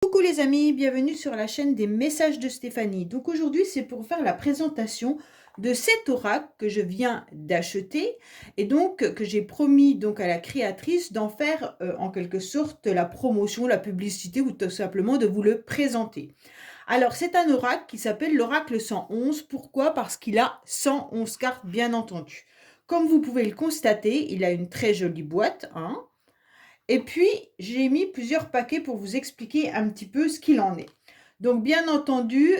Coucou les amis, bienvenue sur la chaîne des messages de Stéphanie. Donc aujourd'hui c'est pour faire la présentation de cet oracle que je viens d'acheter et donc que j'ai promis donc à la créatrice d'en faire en quelque sorte la promotion, la publicité ou tout simplement de vous le présenter. Alors c'est un oracle qui s'appelle l'oracle 111. Pourquoi? Parce qu'il a 111 cartes bien entendu. Comme vous pouvez le constater, il a une très jolie boîte, hein. Et puis, j'ai mis plusieurs paquets pour vous expliquer un petit peu ce qu'il en est. Donc, bien entendu,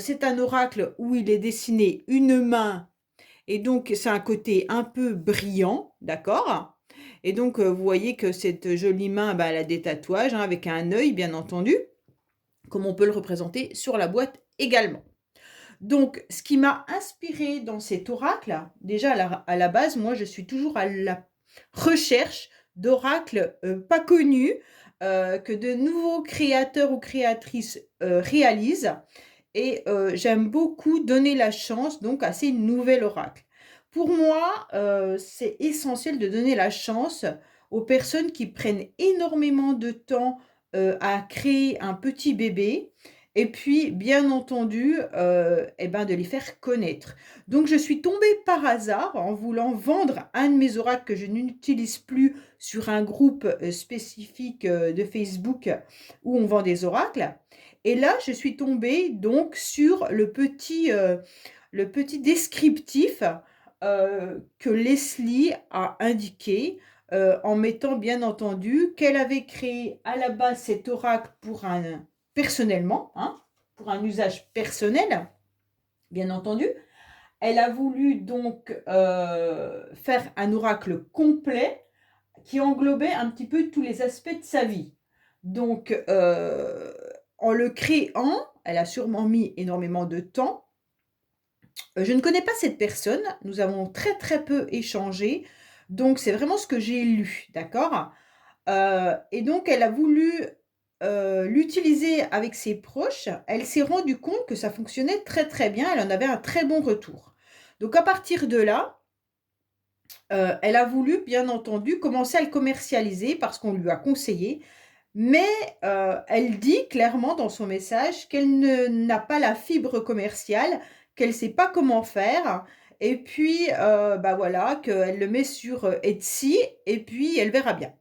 c'est un oracle où il est dessiné une main et donc c'est un côté un peu brillant, d'accord? Et donc, vous voyez que cette jolie main, bah, elle a des tatouages, hein, avec un œil, bien entendu, comme on peut le représenter sur la boîte également. Donc, ce qui m'a inspiré dans cet oracle, déjà à la base, moi, je suis toujours à la recherche d'oracles pas connus, que de nouveaux créateurs ou créatrices réalisent. Et j'aime beaucoup donner la chance donc à ces nouveaux oracles. Pour moi, c'est essentiel de donner la chance aux personnes qui prennent énormément de temps à créer un petit bébé et puis, bien entendu, et ben, de les faire connaître. Donc je suis tombée par hasard en voulant vendre un de mes oracles que je n'utilise plus sur un groupe, spécifique, de Facebook où on vend des oracles. Et là, je suis tombée donc sur le petit descriptif, que Leslie a indiqué, en mettant bien entendu qu'elle avait créé à la base cet oracle personnellement, hein, pour un usage personnel, bien entendu. Elle a voulu donc faire un oracle complet qui englobait un petit peu tous les aspects de sa vie. Donc, en le créant, elle a sûrement mis énormément de temps. Je ne connais pas cette personne, nous avons très très peu échangé, donc c'est vraiment ce que j'ai lu, d'accord? Et donc elle a voulu, l'utiliser avec ses proches. Elle s'est rendue compte que ça fonctionnait très, très bien. Elle en avait un très bon retour. Donc à partir de là, elle a voulu bien entendu commencer à le commercialiser parce qu'on lui a conseillé. Mais, elle dit clairement dans son message qu'elle n'a pas la fibre commerciale, qu'elle ne sait pas comment faire et puis, bah, voilà, qu'elle le met sur, Etsy et puis elle verra bien.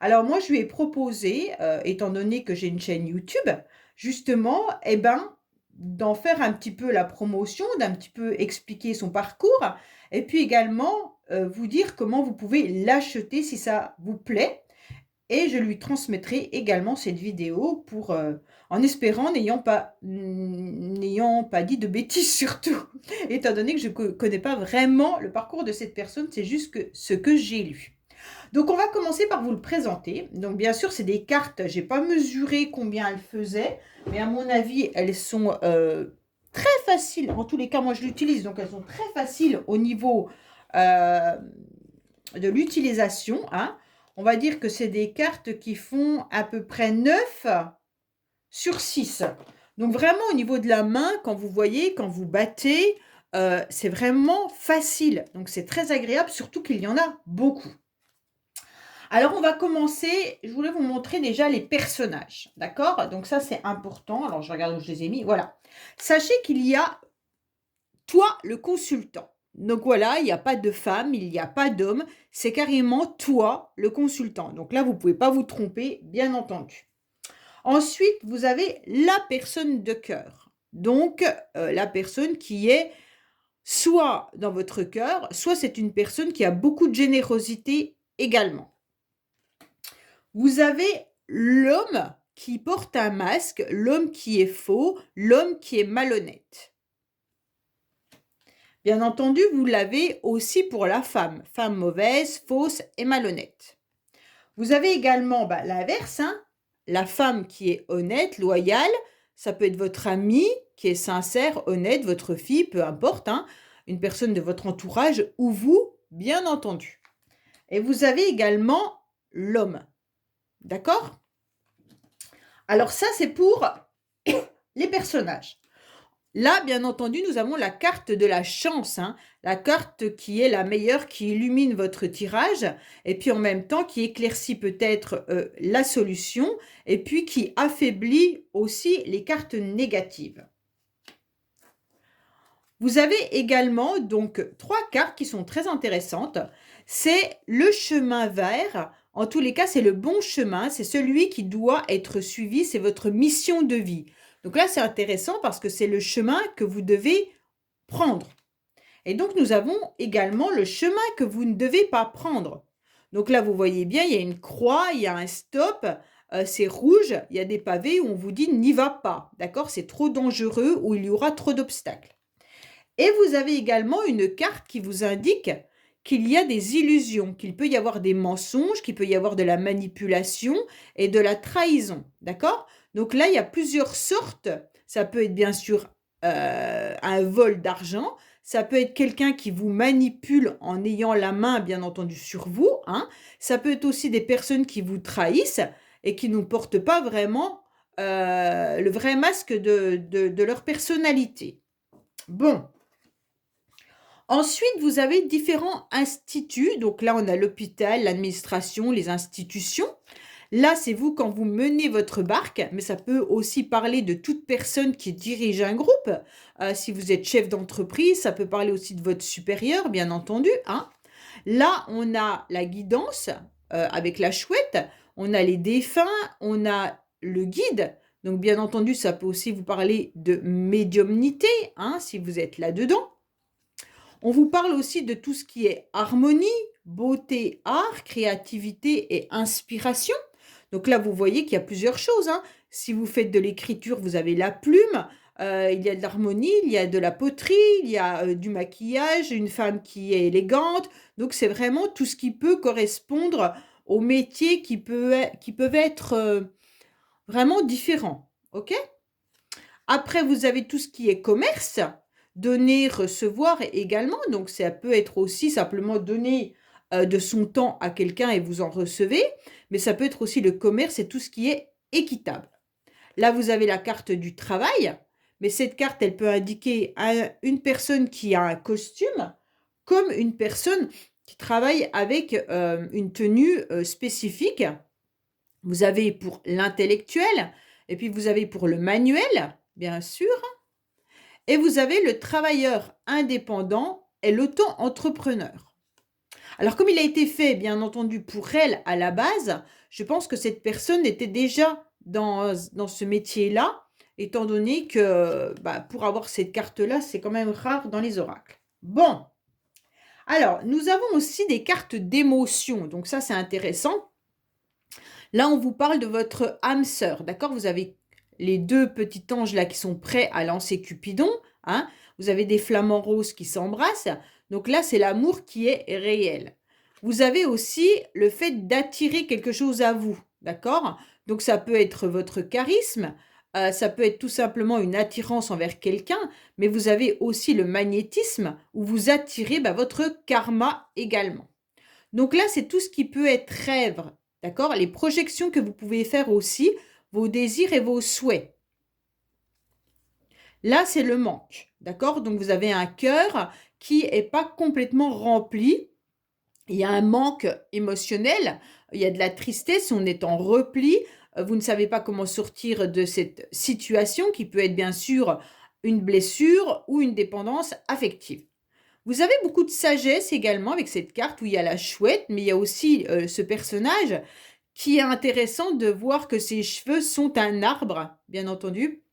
Alors moi, je lui ai proposé, étant donné que j'ai une chaîne YouTube, justement, et ben, d'en faire un petit peu la promotion, d'un petit peu expliquer son parcours et puis également, vous dire comment vous pouvez l'acheter si ça vous plaît et je lui transmettrai également cette vidéo pour, en espérant n'ayant pas dit de bêtises surtout, étant donné que je connais pas vraiment le parcours de cette personne, c'est juste que ce que j'ai lu. Donc on va commencer par vous le présenter. Donc bien sûr, c'est des cartes, j'ai pas mesuré combien elles faisaient, mais à mon avis, elles sont, très faciles. En tous les cas, moi je l'utilise, donc elles sont très faciles au niveau, heu, de l'utilisation, hein. On va dire que c'est des cartes qui font à peu près 9 sur 6. Donc vraiment au niveau de la main, quand vous voyez, quand vous battez, c'est vraiment facile. Donc c'est très agréable, surtout qu'il y en a beaucoup. Alors on va commencer, je voulais vous montrer déjà les personnages, d'accord? Donc ça c'est important. Alors je regarde où je les ai mis, voilà. Sachez qu'il y a toi le consultant. Donc voilà, il n'y a pas de femme, il n'y a pas d'homme, c'est carrément toi le consultant. Donc là, vous ne pouvez pas vous tromper, bien entendu. Ensuite, vous avez la personne de cœur. Donc, la personne qui est soit dans votre cœur, soit c'est une personne qui a beaucoup de générosité également. Vous avez l'homme qui porte un masque, l'homme qui est faux, l'homme qui est malhonnête. Bien entendu, vous l'avez aussi pour la femme, femme mauvaise, fausse et malhonnête. Vous avez également l'inverse, hein, la femme qui est honnête, loyale, ça peut être votre amie qui est sincère, honnête, votre fille, peu importe, hein, une personne de votre entourage ou vous, bien entendu. Et vous avez également l'homme, d'accord? Alors ça, c'est pour les personnages. Là, bien entendu, nous avons la carte de la chance, hein, la carte qui est la meilleure, qui illumine votre tirage, et puis en même temps qui éclaircit peut-être la solution, et puis qui affaiblit aussi les cartes négatives. Vous avez également donc 3 cartes qui sont très intéressantes. C'est le chemin vert. En tous les cas, c'est le bon chemin. C'est celui qui doit être suivi. C'est votre mission de vie. Donc là, c'est intéressant parce que c'est le chemin que vous devez prendre. Et donc, nous avons également le chemin que vous ne devez pas prendre. Donc là, vous voyez bien, il y a une croix, il y a un stop. C'est rouge, il y a des pavés où on vous dit n'y va pas. D'accord? C'est trop dangereux ou il y aura trop d'obstacles. Et vous avez également une carte qui vous indique qu'il y a des illusions, qu'il peut y avoir des mensonges, qu'il peut y avoir de la manipulation et de la trahison. D'accord? Donc là, il y a plusieurs sortes. Ça peut être bien sûr un vol d'argent. Ça peut être quelqu'un qui vous manipule en ayant la main, bien entendu, sur vous. Hein. Ça peut être aussi des personnes qui vous trahissent et qui ne portent pas vraiment le vrai masque de leur personnalité. Bon. Ensuite, vous avez différents instituts. Donc là, on a l'hôpital, l'administration, les institutions. Là, c'est vous quand vous menez votre barque, mais ça peut aussi parler de toute personne qui dirige un groupe. Si vous êtes chef d'entreprise, ça peut parler aussi de votre supérieur, bien entendu. Hein. Là, on a la guidance avec la chouette, on a les défunts, on a le guide. Donc, bien entendu, ça peut aussi vous parler de médiumnité, hein, si vous êtes là-dedans. On vous parle aussi de tout ce qui est harmonie, beauté, art, créativité et inspiration. Donc là, vous voyez qu'il y a plusieurs choses. Hein. Si vous faites de l'écriture, vous avez la plume, il y a de l'harmonie, il y a de la poterie, il y a du maquillage, une femme qui est élégante. Donc c'est vraiment tout ce qui peut correspondre aux métiers qui peuvent être vraiment différents. OK ? Après, vous avez tout ce qui est commerce, donner, recevoir également. Donc, ça peut être aussi simplement donner de son temps à quelqu'un et vous en recevez. Mais ça peut être aussi le commerce et tout ce qui est équitable. Là, vous avez la carte du travail. Mais cette carte, elle peut indiquer une personne qui a un costume comme une personne qui travaille avec une tenue spécifique. Vous avez pour l'intellectuel et puis vous avez pour le manuel, bien sûr. Et vous avez le travailleur indépendant et l'auto-entrepreneur. Alors, comme il a été fait, bien entendu, pour elle à la base, je pense que cette personne était déjà dans ce métier-là, étant donné que pour avoir cette carte-là, c'est quand même rare dans les oracles. Bon, alors, nous avons aussi des cartes d'émotion. Donc ça, c'est intéressant. Là, on vous parle de votre âme sœur, d'accord? Vous avez les 2 petits anges là qui sont prêts à lancer Cupidon. Hein. Vous avez des flamants roses qui s'embrassent. Donc là, c'est l'amour qui est réel. Vous avez aussi le fait d'attirer quelque chose à vous, d'accord? Donc ça peut être votre charisme, ça peut être tout simplement une attirance envers quelqu'un, mais vous avez aussi le magnétisme où vous attirez votre karma également. Donc là, c'est tout ce qui peut être rêve, d'accord? Les projections que vous pouvez faire aussi, vos désirs et vos souhaits. Là, c'est le manque, d'accord? Donc, vous avez un cœur qui n'est pas complètement rempli. Il y a un manque émotionnel, il y a de la tristesse, on est en repli. Vous ne savez pas comment sortir de cette situation qui peut être bien sûr une blessure ou une dépendance affective. Vous avez beaucoup de sagesse également avec cette carte où il y a la chouette, mais il y a aussi ce personnage qui est intéressant de voir que ses cheveux sont un arbre, bien entendu.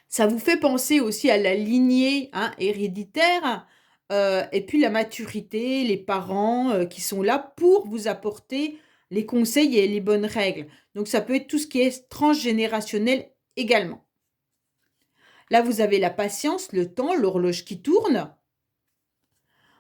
Ça vous fait penser aussi à la lignée héréditaire et puis la maturité, les parents qui sont là pour vous apporter les conseils et les bonnes règles. Donc ça peut être tout ce qui est transgénérationnel également. Là, vous avez la patience, le temps, l'horloge qui tourne.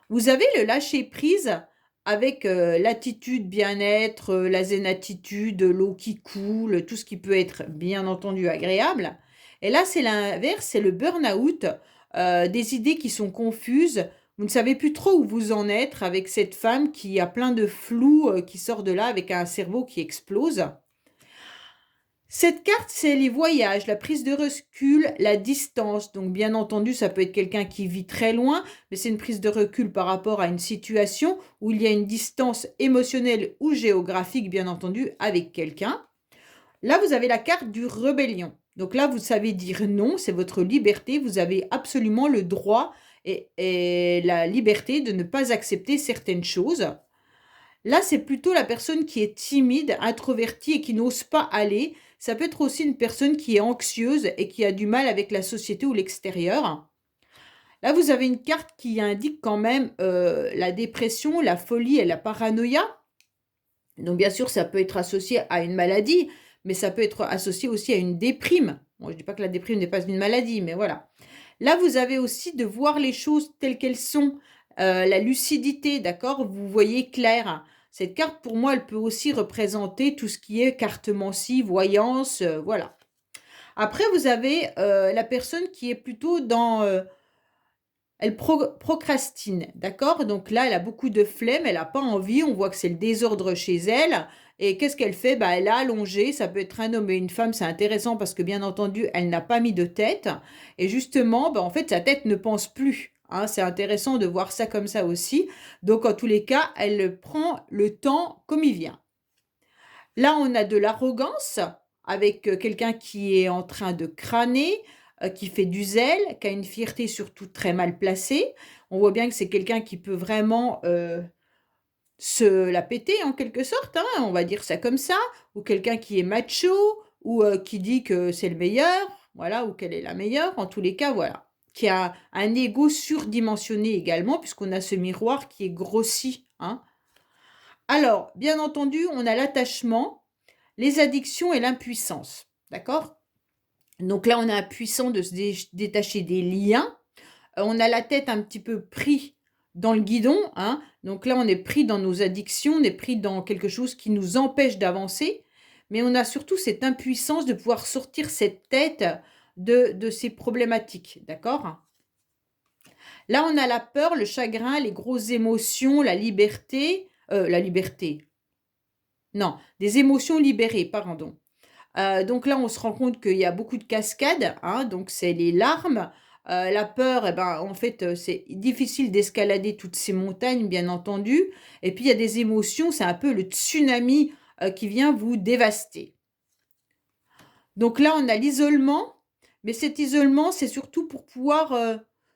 Vous avez le lâcher-prise avec l'attitude bien-être, la zen-attitude, l'eau qui coule, tout ce qui peut être bien entendu agréable. Et là, c'est l'inverse, c'est le burn-out, des idées qui sont confuses. Vous ne savez plus trop où vous en êtes avec cette femme qui a plein de flou qui sort de là avec un cerveau qui explose. Cette carte, c'est les voyages, la prise de recul, la distance. Donc, bien entendu, ça peut être quelqu'un qui vit très loin, mais c'est une prise de recul par rapport à une situation où il y a une distance émotionnelle ou géographique, bien entendu, avec quelqu'un. Là, vous avez la carte du rébellion. Donc là, vous savez dire non, c'est votre liberté. Vous avez absolument le droit et la liberté de ne pas accepter certaines choses. Là, c'est plutôt la personne qui est timide, introvertie et qui n'ose pas aller. Ça peut être aussi une personne qui est anxieuse et qui a du mal avec la société ou l'extérieur. Là, vous avez une carte qui indique quand même la dépression, la folie et la paranoïa. Donc, bien sûr, ça peut être associé à une maladie, mais ça peut être associé aussi à une déprime. Bon, je ne dis pas que la déprime n'est pas une maladie, mais voilà. Là, vous avez aussi de voir les choses telles qu'elles sont, la lucidité, d'accord? Vous voyez clair. Cette carte, pour moi, elle peut aussi représenter tout ce qui est cartomancie, voyance, voilà. Après, vous avez la personne qui est plutôt dans elle procrastine, d'accord? Donc là, elle a beaucoup de flemme, elle n'a pas envie, on voit que c'est le désordre chez elle. Et qu'est-ce qu'elle fait? Bah, elle a allongé, ça peut être un homme et une femme, c'est intéressant parce que bien entendu, elle n'a pas mis de tête. Et justement, bah, en fait, sa tête ne pense plus. Hein, c'est intéressant de voir ça comme ça aussi. Donc, en tous les cas, elle prend le temps comme il vient. Là, on a de l'arrogance avec quelqu'un qui est en train de crâner, qui fait du zèle, qui a une fierté surtout très mal placée. On voit bien que c'est quelqu'un qui peut vraiment se la péter en quelque sorte, hein, on va dire ça comme ça, ou quelqu'un qui est macho, ou qui dit que c'est le meilleur, voilà, ou qu'elle est la meilleure, en tous les cas, voilà. Qui a un ego surdimensionné également, puisqu'on a ce miroir qui est grossi, hein. Alors, bien entendu, on a l'attachement, les addictions et l'impuissance. D'accord? Donc là, on a impuissant de se détacher des liens. On a la tête un petit peu pris dans le guidon. Hein. Donc là, on est pris dans nos addictions, on est pris dans quelque chose qui nous empêche d'avancer. Mais on a surtout cette impuissance de pouvoir sortir cette tête de ces problématiques. D'accord? Là, on a la peur, le chagrin, les grosses émotions, la liberté. Non, des émotions libérées, pardon. Donc là, on se rend compte qu'il y a beaucoup de cascades, hein, donc c'est les larmes. La peur, eh ben, en fait, c'est difficile d'escalader toutes ces montagnes, bien entendu. Et puis, il y a des émotions, c'est un peu le tsunami qui vient vous dévaster. Donc là, on a l'isolement, mais cet isolement, c'est surtout pour pouvoir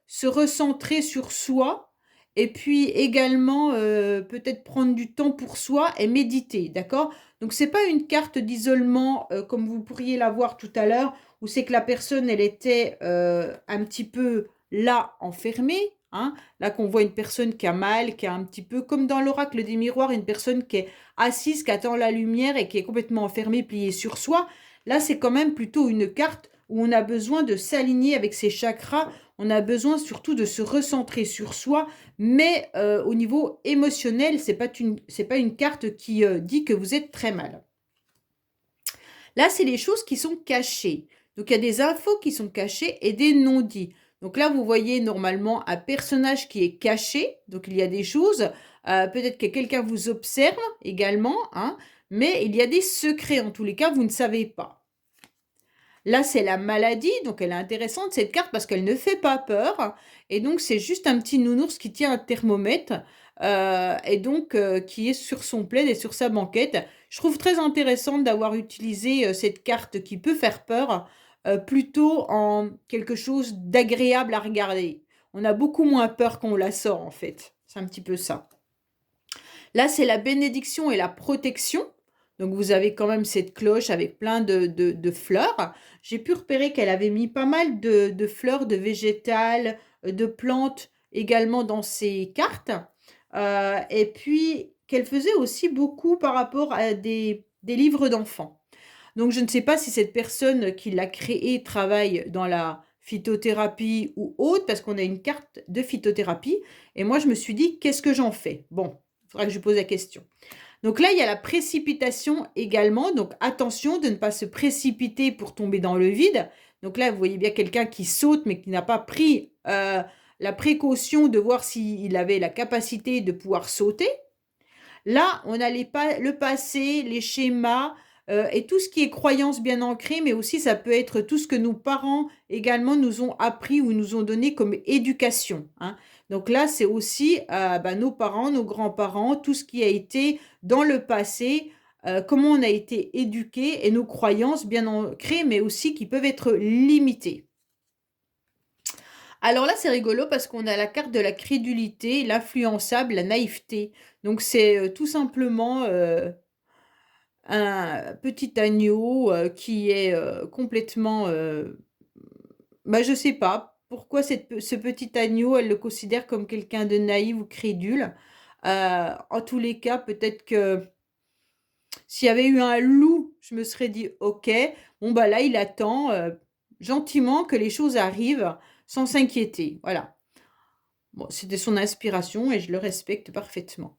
se recentrer sur soi et puis également peut-être prendre du temps pour soi et méditer, d'accord? Donc c'est pas une carte d'isolement comme vous pourriez la voir tout à l'heure, où c'est que la personne, elle était un petit peu là, enfermée, hein? Là qu'on voit une personne qui a mal, qui a un petit peu, comme dans l'oracle des miroirs, une personne qui est assise, qui attend la lumière et qui est complètement enfermée, pliée sur soi. Là, c'est quand même plutôt une carte où on a besoin de s'aligner avec ses chakras, on a besoin surtout de se recentrer sur soi, mais au niveau émotionnel, c'est pas une carte qui dit que vous êtes très mal. Là, c'est les choses qui sont cachées. Donc, il y a des infos qui sont cachées et des non-dits. Donc là, vous voyez normalement un personnage qui est caché. Donc, il y a des choses. Peut-être que quelqu'un vous observe également, hein, mais il y a des secrets. En tous les cas, vous ne savez pas. Là, c'est la maladie, donc elle est intéressante cette carte parce qu'elle ne fait pas peur. Et donc, c'est juste un petit nounours qui tient un thermomètre et donc qui est sur son plaid et sur sa banquette. Je trouve très intéressant d'avoir utilisé cette carte qui peut faire peur plutôt en quelque chose d'agréable à regarder. On a beaucoup moins peur quand on la sort en fait. C'est un petit peu ça. Là, c'est la bénédiction et la protection. Donc, vous avez quand même cette cloche avec plein de fleurs. J'ai pu repérer qu'elle avait mis pas mal de fleurs, de végétales, de plantes également dans ses cartes. Et puis, qu'elle faisait aussi beaucoup par rapport à des livres d'enfants. Donc, je ne sais pas si cette personne qui l'a créé travaille dans la phytothérapie ou autre, parce qu'on a une carte de phytothérapie. Et moi, je me suis dit, qu'est-ce que j'en fais? Bon, il faudra que je pose la question. Donc là, il y a la précipitation également. Donc attention de ne pas se précipiter pour tomber dans le vide. Donc là, vous voyez bien quelqu'un qui saute mais qui n'a pas pris la précaution de voir s'il avait la capacité de pouvoir sauter. Là, on a le passé, les schémas, et tout ce qui est croyance bien ancrée, mais aussi ça peut être tout ce que nos parents également nous ont appris ou nous ont donné comme éducation, hein. Donc là, c'est aussi nos parents, nos grands-parents, tout ce qui a été dans le passé, comment on a été éduqué et nos croyances bien ancrées, mais aussi qui peuvent être limitées. Alors là, c'est rigolo parce qu'on a la carte de la crédulité, l'influençable, la naïveté. Donc c'est tout simplement un petit agneau qui est complètement... je sais pas pourquoi ce petit agneau, elle le considère comme quelqu'un de naïf ou crédule. En tous les cas, peut-être que s'il y avait eu un loup, je me serais dit: «OK, bon bah là, il attend, gentiment que les choses arrivent sans s'inquiéter». Voilà. Bon, c'était son inspiration et je le respecte parfaitement.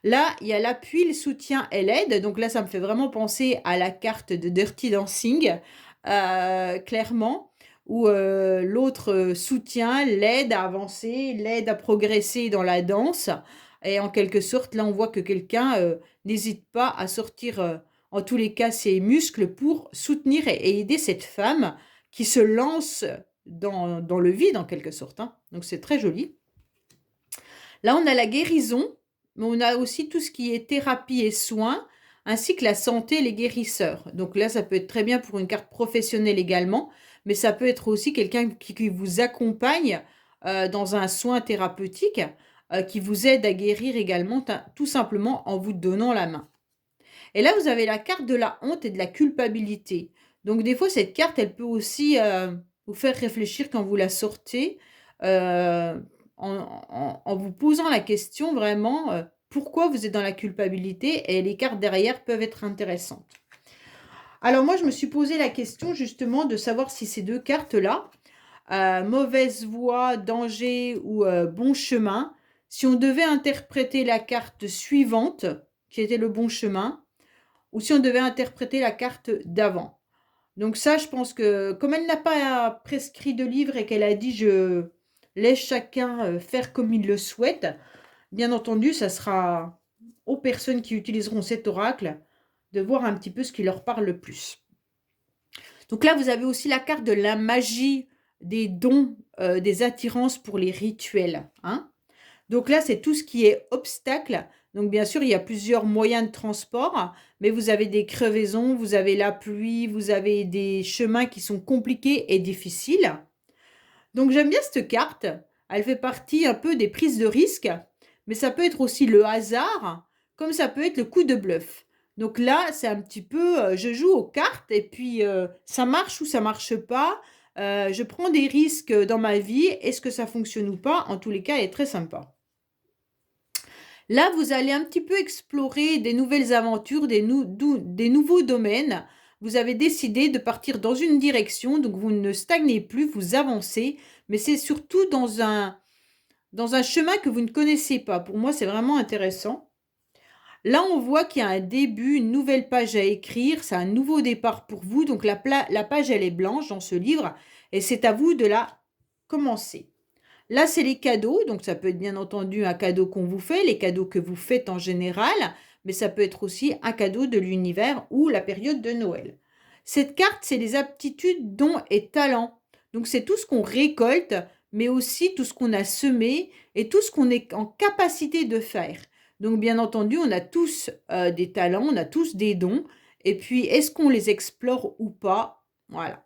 Là, il y a l'appui, le soutien et l'aide. Donc là, ça me fait vraiment penser à la carte de Dirty Dancing, clairement, où l'autre soutient, l'aide à avancer, l'aide à progresser dans la danse. Et en quelque sorte, là, on voit que quelqu'un n'hésite pas à sortir, en tous les cas, ses muscles pour soutenir et aider cette femme qui se lance dans le vide, en quelque sorte, hein. Donc c'est très joli. Là, on a la guérison, mais on a aussi tout ce qui est thérapie et soins, ainsi que la santé et les guérisseurs. Donc là, ça peut être très bien pour une carte professionnelle également, mais ça peut être aussi quelqu'un qui vous accompagne dans un soin thérapeutique, qui vous aide à guérir également, tout simplement en vous donnant la main. Et là, vous avez la carte de la honte et de la culpabilité. Donc des fois, cette carte, elle peut aussi vous faire réfléchir quand vous la sortez, euh, en vous posant la question vraiment, pourquoi vous êtes dans la culpabilité, et les cartes derrière peuvent être intéressantes. Alors moi, je me suis posé la question justement de savoir si ces deux cartes-là, mauvaise voie, danger ou bon chemin, si on devait interpréter la carte suivante, qui était le bon chemin, ou si on devait interpréter la carte d'avant. Donc ça, je pense que comme elle n'a pas prescrit de livre et qu'elle a dit je laisse chacun faire comme il le souhaite, bien entendu, ça sera aux personnes qui utiliseront cet oracle de voir un petit peu ce qui leur parle le plus. Donc là, vous avez aussi la carte de la magie, des dons, des attirances pour les rituels, hein. Donc là, c'est tout ce qui est obstacle. Donc bien sûr, il y a plusieurs moyens de transport, mais vous avez des crevaisons, vous avez la pluie, vous avez des chemins qui sont compliqués et difficiles. Donc j'aime bien cette carte. Elle fait partie un peu des prises de risque, mais ça peut être aussi le hasard, comme ça peut être le coup de bluff. Donc là, c'est un petit peu, je joue aux cartes et puis ça marche ou ça marche pas. Je prends des risques dans ma vie. Est-ce que ça fonctionne ou pas? En tous les cas, elle est très sympa. Là, vous allez un petit peu explorer des nouvelles aventures, des nouveaux domaines. Vous avez décidé de partir dans une direction, donc vous ne stagnez plus, vous avancez, mais c'est surtout dans un chemin que vous ne connaissez pas. Pour moi, c'est vraiment intéressant. Là, on voit qu'il y a un début, une nouvelle page à écrire, c'est un nouveau départ pour vous. Donc la page, elle est blanche dans ce livre et c'est à vous de la commencer. Là, c'est les cadeaux, donc ça peut être bien entendu un cadeau qu'on vous fait, les cadeaux que vous faites en général, mais ça peut être aussi un cadeau de l'univers ou la période de Noël. Cette carte, c'est les aptitudes, dons et talents. Donc c'est tout ce qu'on récolte, mais aussi tout ce qu'on a semé et tout ce qu'on est en capacité de faire. Donc bien entendu, on a tous des talents, on a tous des dons, et puis est-ce qu'on les explore ou pas? Voilà.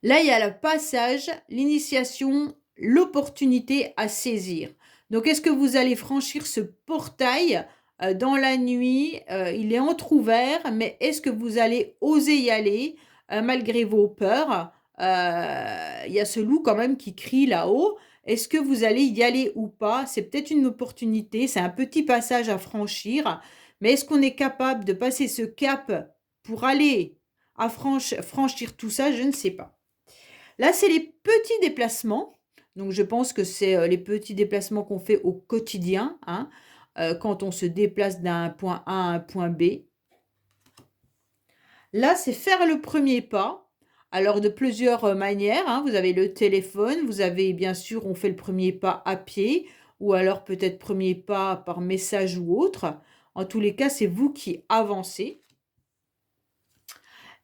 Là, il y a le passage, l'initiation, l'opportunité à saisir. Donc, est-ce que vous allez franchir ce portail dans la nuit? Il est entrouvert, mais est-ce que vous allez oser y aller malgré vos peurs? Il y a ce loup quand même qui crie là-haut. Est-ce que vous allez y aller ou pas? C'est peut-être une opportunité, c'est un petit passage à franchir, mais est-ce qu'on est capable de passer ce cap pour aller à franchir tout ça? Je ne sais pas. Là, c'est les petits déplacements. Donc, je pense que c'est les petits déplacements qu'on fait au quotidien, hein, quand on se déplace d'un point A à un point B. Là, c'est faire le premier pas. Alors, de plusieurs manières, hein. Vous avez le téléphone, vous avez bien sûr, on fait le premier pas à pied, ou alors peut-être premier pas par message ou autre. En tous les cas, c'est vous qui avancez.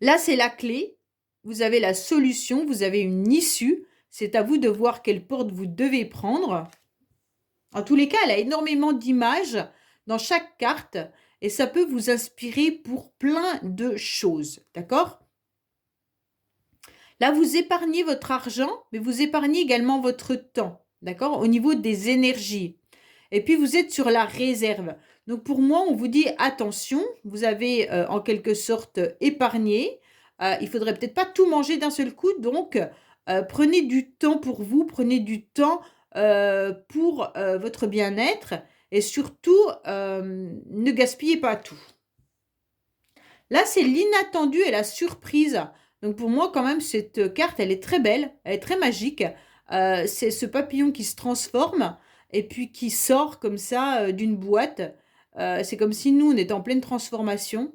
Là, c'est la clé. Vous avez la solution, vous avez une issue. C'est à vous de voir quelle porte vous devez prendre. En tous les cas, elle a énormément d'images dans chaque carte et ça peut vous inspirer pour plein de choses. D'accord? Là, vous épargnez votre argent, mais vous épargnez également votre temps. D'accord? Au niveau des énergies. Et puis, vous êtes sur la réserve. Donc, pour moi, on vous dit attention, vous avez en quelque sorte épargné. Il faudrait peut-être pas tout manger d'un seul coup. Donc, prenez du temps pour vous, prenez du temps pour votre bien-être. Et surtout, ne gaspillez pas tout. Là, c'est l'inattendu et la surprise. Donc pour moi, quand même, cette carte, elle est très belle, elle est très magique. C'est ce papillon qui se transforme et puis qui sort comme ça d'une boîte. C'est comme si nous, on était en pleine transformation.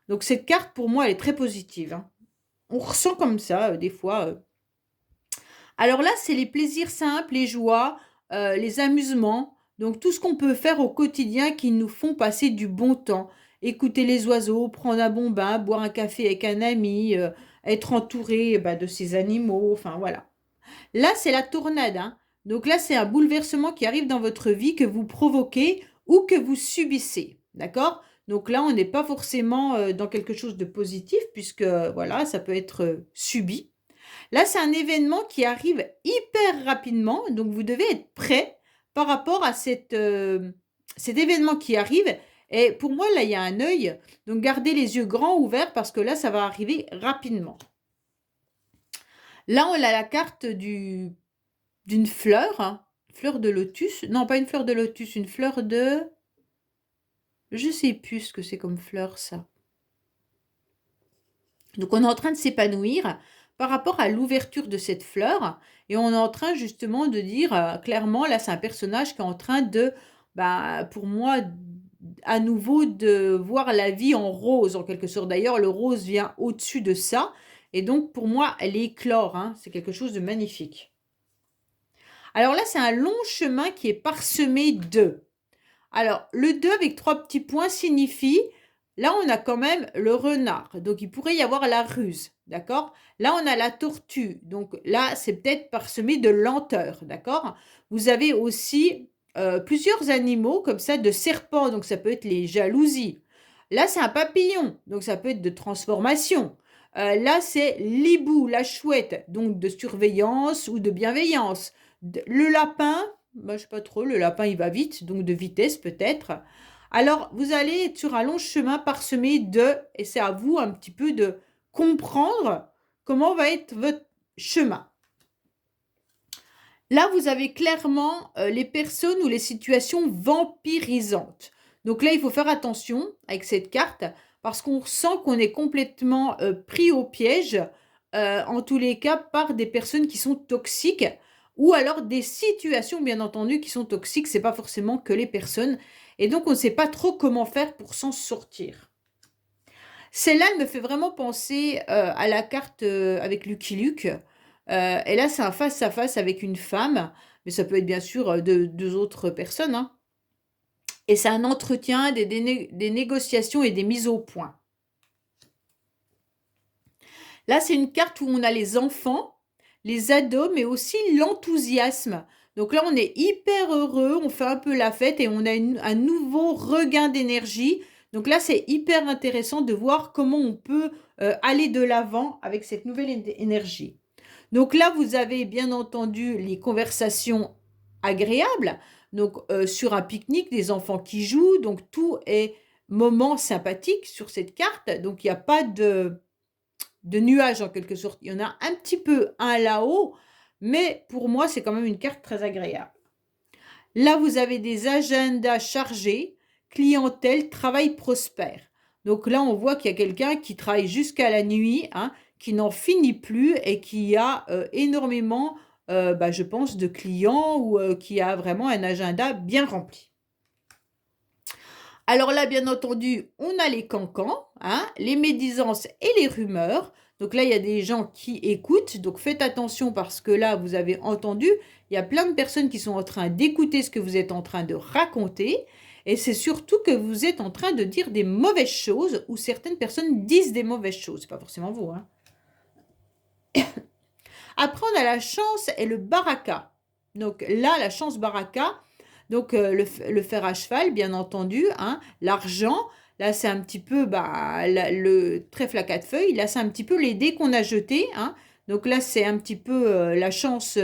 Donc cette carte, pour moi, elle est très positive, hein. On ressent comme ça, des fois. Alors là, c'est les plaisirs simples, les joies, les amusements. Donc tout ce qu'on peut faire au quotidien qui nous font passer du bon temps. Écouter les oiseaux, prendre un bon bain, boire un café avec un ami, être entouré de ces animaux, enfin voilà. Là, c'est la tornade, hein. Donc là, c'est un bouleversement qui arrive dans votre vie que vous provoquez ou que vous subissez. D'accord? Donc là, on n'est pas forcément dans quelque chose de positif puisque voilà, ça peut être subi. Là, c'est un événement qui arrive hyper rapidement, donc vous devez être prêt par rapport à cet événement qui arrive. Et pour moi, là, il y a un œil, donc gardez les yeux grands ouverts parce que là, ça va arriver rapidement. Là, on a la carte d'une fleur, hein, fleur de lotus. Non, pas une fleur de lotus, une fleur de... Je sais plus ce que c'est comme fleur, ça. Donc, on est en train de s'épanouir par rapport à l'ouverture de cette fleur. Et on est en train justement de dire clairement, là, c'est un personnage qui est en train de, pour moi, à nouveau, de voir la vie en rose, en quelque sorte. D'ailleurs, le rose vient au-dessus de ça. Et donc, pour moi, elle éclore, hein. C'est quelque chose de magnifique. Alors là, c'est un long chemin qui est parsemé d'œufs. Alors, le 2 avec 3 petits points signifie, là, on a quand même le renard. Donc, il pourrait y avoir la ruse, d'accord? Là, on a la tortue. Donc, là, c'est peut-être parsemé de lenteur, d'accord? Vous avez aussi plusieurs animaux comme ça, de serpents. Donc, ça peut être les jalousies. Là, c'est un papillon. Donc, ça peut être de transformation. Là, c'est l'hibou, la chouette. Donc, de surveillance ou de bienveillance. Le lapin, je sais pas trop, le lapin il va vite, donc de vitesse peut-être. Alors vous allez être sur un long chemin parsemé et c'est à vous un petit peu de comprendre comment va être votre chemin. Là, vous avez clairement les personnes ou les situations vampirisantes. Donc là, il faut faire attention avec cette carte parce qu'on sent qu'on est complètement pris au piège, en tous les cas, par des personnes qui sont toxiques ou alors des situations, bien entendu, qui sont toxiques. C'est pas forcément que les personnes. Et donc, on ne sait pas trop comment faire pour s'en sortir. Celle-là, elle me fait vraiment penser à la carte avec Lucky Luke. Et là, c'est un face-à-face avec une femme, mais ça peut être bien sûr deux autres personnes, hein. Et c'est un entretien, des négociations et des mises au point. Là, c'est une carte où on a les enfants, les ados, mais aussi l'enthousiasme. Donc là, on est hyper heureux, on fait un peu la fête et on a un nouveau regain d'énergie. Donc là, c'est hyper intéressant de voir comment on peut aller de l'avant avec cette nouvelle énergie. Donc là, vous avez bien entendu les conversations agréables. Donc sur un pique-nique, des enfants qui jouent. Donc tout est moment sympathique sur cette carte. Donc il n'y a pas de nuages en quelque sorte. Il y en a un petit peu un là-haut, mais pour moi, c'est quand même une carte très agréable. Là, vous avez des agendas chargés, clientèle, travail prospère. Donc là, on voit qu'il y a quelqu'un qui travaille jusqu'à la nuit, hein, qui n'en finit plus et qui a énormément, je pense, de clients ou qui a vraiment un agenda bien rempli. Alors là, bien entendu, on a les cancans, hein, les médisances et les rumeurs. Donc là, il y a des gens qui écoutent. Donc faites attention parce que là, vous avez entendu, il y a plein de personnes qui sont en train d'écouter ce que vous êtes en train de raconter. Et c'est surtout que vous êtes en train de dire des mauvaises choses ou certaines personnes disent des mauvaises choses. C'est pas forcément vous, hein. Après, on a la chance et le baraka. Donc là, la chance baraka, donc le fer à cheval, bien entendu, hein, l'argent. Là, c'est un petit peu le trèfle à quatre feuilles. Là, c'est un petit peu les dés qu'on a jetés, hein. Donc là, c'est un petit peu la chance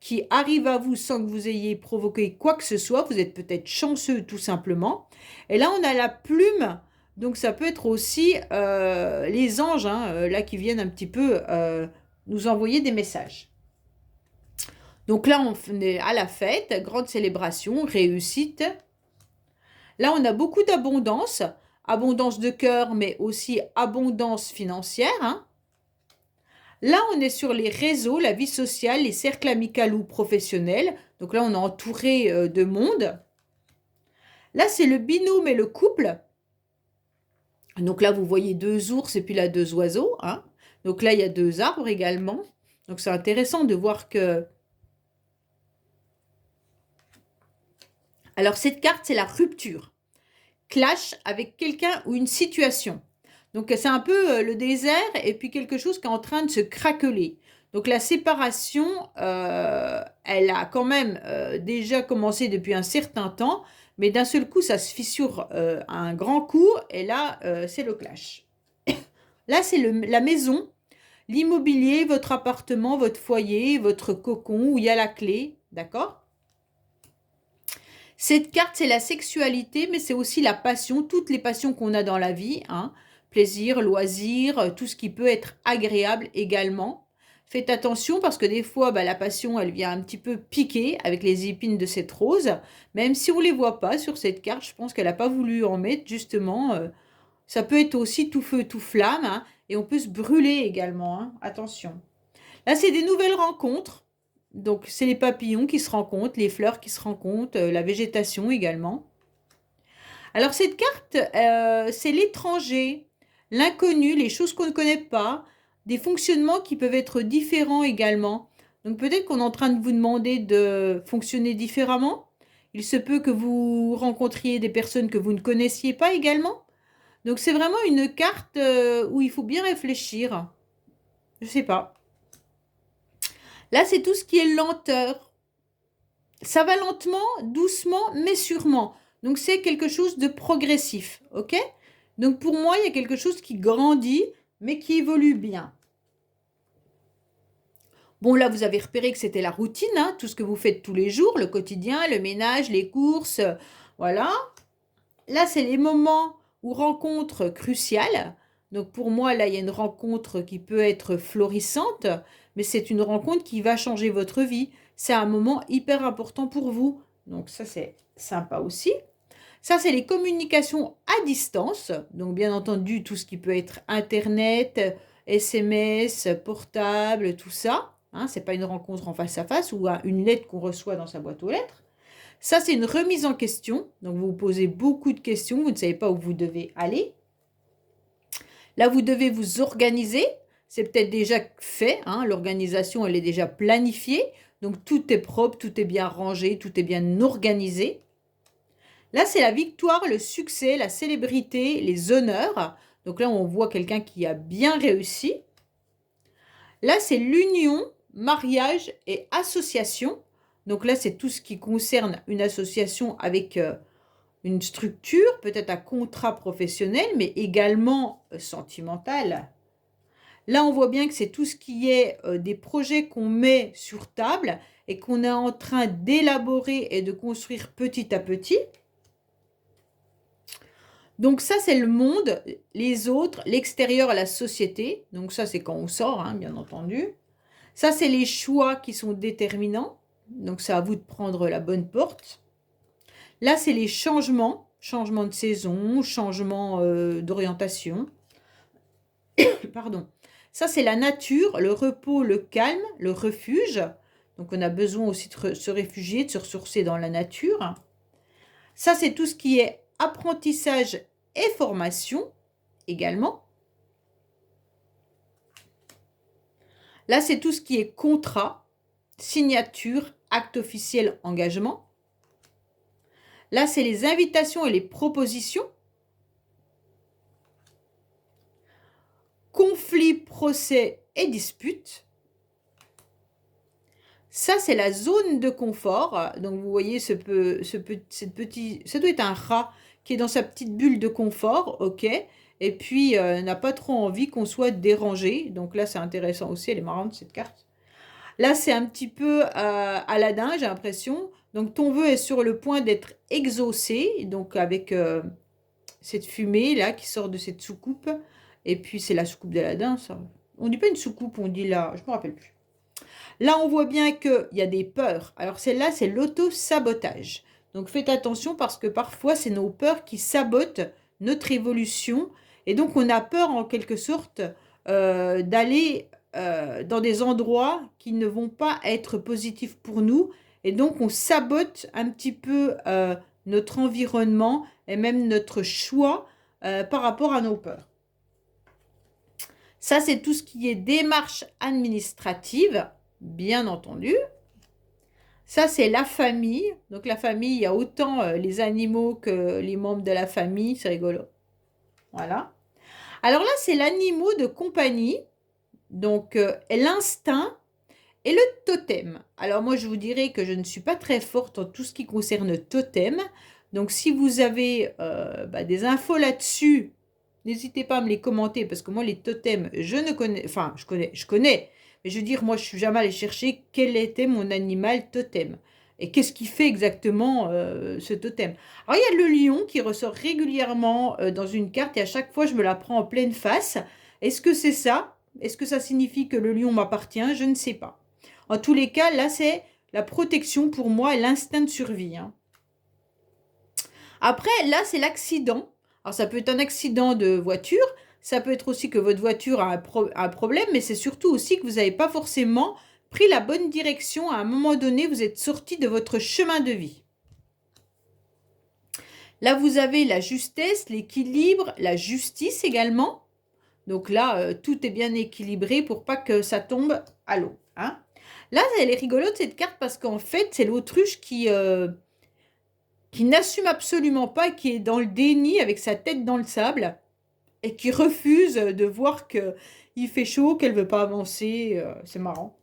qui arrive à vous sans que vous ayez provoqué quoi que ce soit. Vous êtes peut-être chanceux tout simplement. Et là, on a la plume. Donc ça peut être aussi les anges, hein, là, qui viennent un petit peu nous envoyer des messages. Donc là, on est à la fête, grande célébration, réussite. Là, on a beaucoup d'abondance, abondance de cœur, mais aussi abondance financière, hein. Là, on est sur les réseaux, la vie sociale, les cercles amicaux ou professionnels. Donc là, on est entouré de monde. Là, c'est le binôme et le couple. Donc là, vous voyez deux ours et puis là, deux oiseaux, hein. Donc là, il y a deux arbres également. Donc c'est intéressant de voir que... Alors cette carte, c'est la rupture. Clash avec quelqu'un ou une situation. Donc c'est un peu le désert et puis quelque chose qui est en train de se craqueler. Donc la séparation, elle a quand même déjà commencé depuis un certain temps, mais d'un seul coup, ça se fissure un grand coup et là, c'est le clash. Là, c'est la maison, l'immobilier, votre appartement, votre foyer, votre cocon où il y a la clé, d'accord? Cette carte, c'est la sexualité, mais c'est aussi la passion, toutes les passions qu'on a dans la vie, hein. Plaisir, loisir, tout ce qui peut être agréable également. Faites attention parce que des fois, la passion, elle vient un petit peu piquer avec les épines de cette rose. Même si on ne les voit pas sur cette carte, je pense qu'elle n'a pas voulu en mettre, justement. Ça peut être aussi tout feu, tout flamme, hein, et on peut se brûler également, hein. Attention. Là, c'est des nouvelles rencontres. Donc, c'est les papillons qui se rencontrent, les fleurs qui se rencontrent, la végétation également. Alors, cette carte, c'est l'étranger, l'inconnu, les choses qu'on ne connaît pas, des fonctionnements qui peuvent être différents également. Donc, peut-être qu'on est en train de vous demander de fonctionner différemment. Il se peut que vous rencontriez des personnes que vous ne connaissiez pas également. Donc, c'est vraiment une carte où il faut bien réfléchir. Je ne sais pas. Là, c'est tout ce qui est lenteur. Ça va lentement, doucement, mais sûrement. Donc, c'est quelque chose de progressif, ok? Donc, pour moi, il y a quelque chose qui grandit, mais qui évolue bien. Bon, là, vous avez repéré que c'était la routine, hein, tout ce que vous faites tous les jours, le quotidien, le ménage, les courses, voilà. Là, c'est les moments ou rencontres cruciales. Donc, pour moi, là, il y a une rencontre qui peut être florissante, mais c'est une rencontre qui va changer votre vie. C'est un moment hyper important pour vous. Donc, ça, c'est sympa aussi. Ça, c'est les communications à distance. Donc, bien entendu, tout ce qui peut être Internet, SMS, portable, tout ça. Hein, ce n'est pas une rencontre en face à face ou une lettre qu'on reçoit dans sa boîte aux lettres. Ça, c'est une remise en question. Donc, vous vous posez beaucoup de questions. Vous ne savez pas où vous devez aller. Là, vous devez vous organiser. C'est peut-être déjà fait, hein. L'organisation, elle est déjà planifiée. Donc, tout est propre, tout est bien rangé, tout est bien organisé. Là, c'est la victoire, le succès, la célébrité, les honneurs. Donc là, on voit quelqu'un qui a bien réussi. Là, c'est l'union, mariage et association. Donc là, c'est tout ce qui concerne une association avec une structure, peut-être un contrat professionnel, mais également sentimental. Là, on voit bien que c'est tout ce qui est des projets qu'on met sur table et qu'on est en train d'élaborer et de construire petit à petit. Donc ça, c'est le monde, les autres, l'extérieur, la société. Donc ça, c'est quand on sort, hein, bien entendu. Ça, c'est les choix qui sont déterminants. Donc c'est à vous de prendre la bonne porte. Là, c'est les changements, changement de saison, changement d'orientation. Pardon. Ça, c'est la nature, le repos, le calme, le refuge. Donc on a besoin aussi de se réfugier, de se ressourcer dans la nature. Ça, c'est tout ce qui est apprentissage et formation également. Là, c'est tout ce qui est contrat, signature, acte officiel, engagement. Là, c'est les invitations et les propositions. Conflits, procès et disputes. Ça, c'est la zone de confort. Donc, vous voyez, cette petit, ça doit être un rat qui est dans sa petite bulle de confort, ok? Et puis, n'a pas trop envie qu'on soit dérangé. Donc là, c'est intéressant aussi, elle est marrante, cette carte. Là, c'est un petit peu Aladdin, j'ai l'impression. Donc, ton vœu est sur le point d'être exaucé. Donc, avec cette fumée, là, qui sort de cette soucoupe. Et puis, c'est la soucoupe d'Aladin, ça. On dit pas une soucoupe, on dit là, je me rappelle plus. Là, on voit bien qu'il y a des peurs. Alors, celle-là, c'est l'auto-sabotage. Donc, faites attention parce que parfois, c'est nos peurs qui sabotent notre évolution. Et donc, on a peur, en quelque sorte, d'aller dans des endroits qui ne vont pas être positifs pour nous. Et donc, on sabote un petit peu notre environnement et même notre choix par rapport à nos peurs. Ça, c'est tout ce qui est démarche administrative, bien entendu. Ça, c'est la famille. Donc, la famille, il y a autant les animaux que les membres de la famille. C'est rigolo. Voilà. Alors là, c'est l'animaux de compagnie. Donc, l'instinct et le totem. Alors, moi, je vous dirais que je ne suis pas très forte en tout ce qui concerne totem. Donc, si vous avez des infos là-dessus, n'hésitez pas à me les commenter parce que moi, les totems, je ne connais... Enfin, je connais. Mais je veux dire, moi, je suis jamais allée chercher quel était mon animal totem. Et qu'est-ce qui fait exactement ce totem. Alors, il y a le lion qui ressort régulièrement dans une carte et à chaque fois, je me la prends en pleine face. Est-ce que c'est ça? Est-ce que ça signifie que le lion m'appartient? Je ne sais pas. En tous les cas, là, c'est la protection pour moi et l'instinct de survie. Hein. Après, là, c'est l'accident. Alors, ça peut être un accident de voiture. Ça peut être aussi que votre voiture a un problème, mais c'est surtout aussi que vous n'avez pas forcément pris la bonne direction. À un moment donné, vous êtes sorti de votre chemin de vie. Là, vous avez la justesse, l'équilibre, la justice également. Donc là, tout est bien équilibré pour pas que ça tombe à l'eau. Hein. Là, elle est rigolote cette carte parce qu'en fait, c'est l'autruche qui n'assume absolument pas, qui est dans le déni avec sa tête dans le sable et qui refuse de voir qu'il fait chaud, qu'elle ne veut pas avancer. C'est marrant.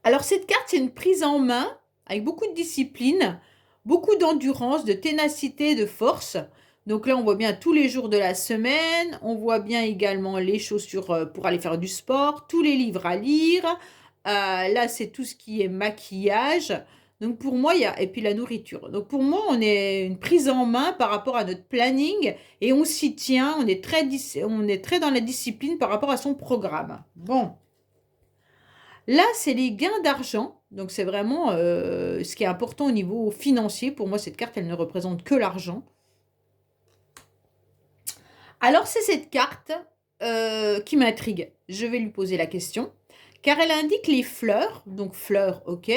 Alors cette carte, c'est une prise en main avec beaucoup de discipline, beaucoup d'endurance, de ténacité, de force. Donc là, on voit bien tous les jours de la semaine. On voit bien également les chaussures pour aller faire du sport, tous les livres à lire. Là, c'est tout ce qui est maquillage. Donc pour moi, et puis la nourriture. Donc pour moi, on est une prise en main par rapport à notre planning et on s'y tient. On est très dans la discipline par rapport à son programme. Bon. Là, c'est les gains d'argent. Donc c'est vraiment ce qui est important au niveau financier. Pour moi, cette carte, elle ne représente que l'argent. Alors, c'est cette carte qui m'intrigue. Je vais lui poser la question. Car elle indique les fleurs. Donc, fleurs, ok.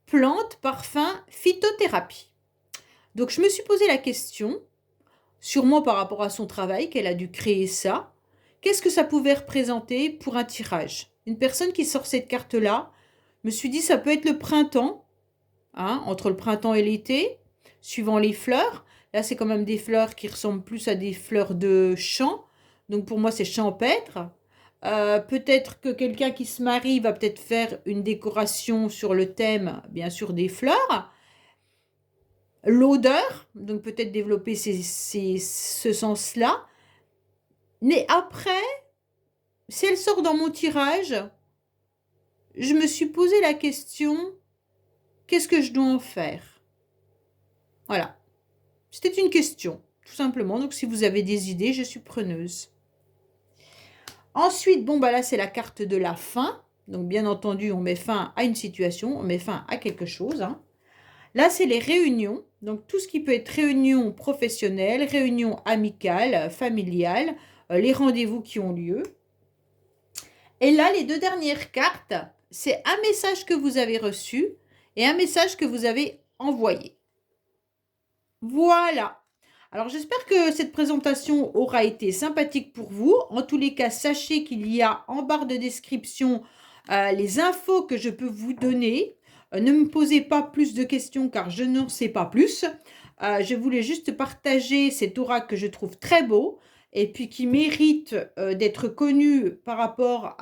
Plantes, parfums, phytothérapie. Donc, je me suis posé la question, sûrement par rapport à son travail, qu'elle a dû créer ça. Qu'est-ce que ça pouvait représenter pour un tirage? Une personne qui sort cette carte-là, me suis dit, ça peut être le printemps, hein, entre le printemps et l'été, suivant les fleurs. Là, c'est quand même des fleurs qui ressemblent plus à des fleurs de champ. Donc, pour moi, c'est champêtre. Peut-être que quelqu'un qui se marie va peut-être faire une décoration sur le thème, bien sûr, des fleurs. L'odeur, donc peut-être développer ce sens-là. Mais après, si elle sort dans mon tirage, je me suis posé la question, qu'est-ce que je dois en faire? Voilà. C'était une question, tout simplement. Donc, si vous avez des idées, je suis preneuse. Ensuite, bon, bah là, c'est la carte de la fin. Donc, bien entendu, on met fin à une situation, on met fin à quelque chose. Hein. Là, c'est les réunions. Donc, tout ce qui peut être réunion professionnelle, réunion amicale, familiale, les rendez-vous qui ont lieu. Et là, les deux dernières cartes, c'est un message que vous avez reçu et un message que vous avez envoyé. Voilà. Alors, j'espère que cette présentation aura été sympathique pour vous. En tous les cas, sachez qu'il y a en barre de description les infos que je peux vous donner. Ne me posez pas plus de questions car je n'en sais pas plus. Je voulais juste partager cet oracle que je trouve très beau et puis qui mérite d'être connu par rapport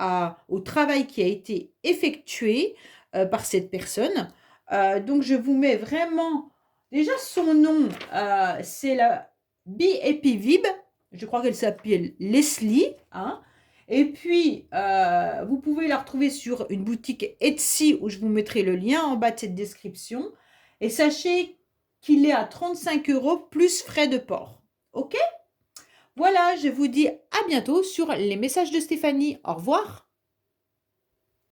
au travail qui a été effectué par cette personne. Donc, je vous mets vraiment... Déjà, son nom, c'est la Bi-Epi-Vib. Je crois qu'elle s'appelle Leslie. Hein. Et puis, vous pouvez la retrouver sur une boutique Etsy où je vous mettrai le lien en bas de cette description. Et sachez qu'il est à 35 € plus frais de port. OK? Voilà, je vous dis à bientôt sur les messages de Stéphanie. Au revoir.